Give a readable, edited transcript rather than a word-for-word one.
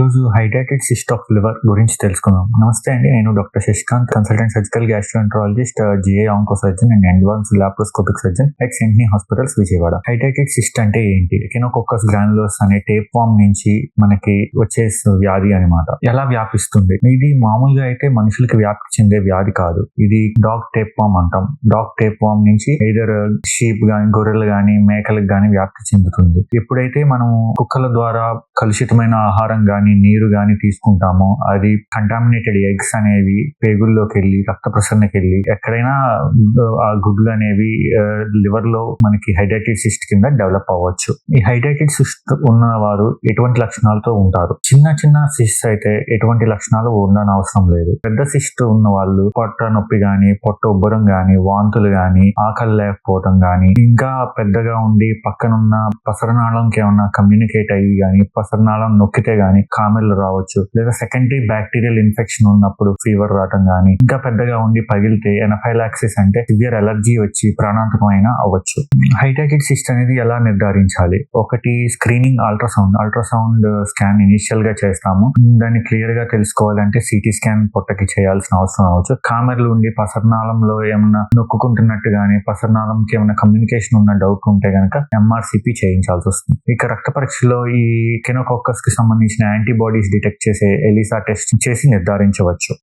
ఈరోజు hydrated cyst of liver గురించి తెలుసుకుందాం. నమస్తే అండి, నేను doctor Shashikanth, consultant surgical gastroenterologist, GI onco surgeon and advanced laparoscopic surgeon at Sentini hospitals Vijayawada. హైడ్రేటెడ్ సిస్ట్ అంటే ఏంటి? ఎకినోకోకస్ గ్రాన్యులోస్ అనే టేప్ వామ్ నుంచి మనకి వచ్చే వ్యాధి అనమాట. ఎలా వ్యాపిస్తుంది? ఇది మామూలుగా అయితే మనుషులకి వ్యాప్తి చెందే వ్యాధి కాదు. ఇది డాగ్ టేప్ వామ్ అంటాం. డాగ్ టేప్ వామ్ నుంచి ఎయిదర్ షీప్ గాని, గొర్రెలు గాని, మేకలకు గాని వ్యాప్తి చెందుతుంది. ఎప్పుడైతే మనం కుక్కల ద్వారా కలుషితమైన ఆహారం గాని, నీరు గాని తీసుకుంటామో, అది కంటామినేటెడ్ ఎగ్స్ అనేవి పేగుల్లోకి వెళ్ళి, రక్త ప్రసరణకి వెళ్ళి, ఎక్కడైనా ఆ గుడ్లు అనేవి లివర్ లో మనకి హైడ్రేటెడ్ సిస్ట్ కింద డెవలప్ అవ్వచ్చు. ఈ హైడ్రేటెడ్ సిస్ట్ ఉన్న వారు ఎటువంటి లక్షణాలతో ఉంటారు? చిన్న చిన్న సిస్ట్ అయితే ఎటువంటి లక్షణాలు ఉండని అవసరం లేదు. పెద్ద సిస్ట్ ఉన్న వాళ్ళు పొట్ట నొప్పి గాని, పొట్ట ఉబ్బరం గాని, వాంతులు గాని, ఆకలి లేకపోవడం గాని, ఇంకా పెద్దగా ఉండి పక్కనున్న పసరనాళంకి ఏమన్నా కమ్యూనికేట్ అయ్యి గాని, పసరనాళం నొక్కితే గాని కామెర్లు రావచ్చు. లేదా సెకండరీ బ్యాక్టీరియల్ ఇన్ఫెక్షన్ ఉన్నప్పుడు ఫీవర్ రావటం గాని, ఇంకా పెద్దగా ఉండి పగిలితే ఎనఫైలాక్సిస్ అంటే సివియర్ అలర్జీ వచ్చి ప్రాణాంతకమైన అవ్వచ్చు. హైడ్రేటెడ్ సిస్ట్ అనేది ఎలా నిర్ధారించాలి? ఒకటి, స్క్రీనింగ్ అల్ట్రాసౌండ్ స్కాన్ ఇనిషియల్ గా చేస్తాము. దాన్ని క్లియర్ గా తెలుసుకోవాలంటే సిటీ స్కాన్ పొట్టకి చేయాల్సిన అవసరం అవ్వచ్చు. కామెర్లు ఉండి పసరనాళంలో ఏమన్నా నొక్కుకుంటున్నట్టు గానీ, పసరనాళంకి ఏమైనా కమ్యూనికేషన్ ఉన్న డౌట్ ఉంటే గనక ఎంఆర్సిపి చేయించాల్సి వస్తుంది. ఇక రక్త పరీక్షలో ఈ ఎకినోకోకస్ కి సంబంధించిన యాంటీబాడీస్ డిటెక్ట్ చేసే ఎలిసా టెస్ట్ చేసి నిర్ధారించవచ్చు.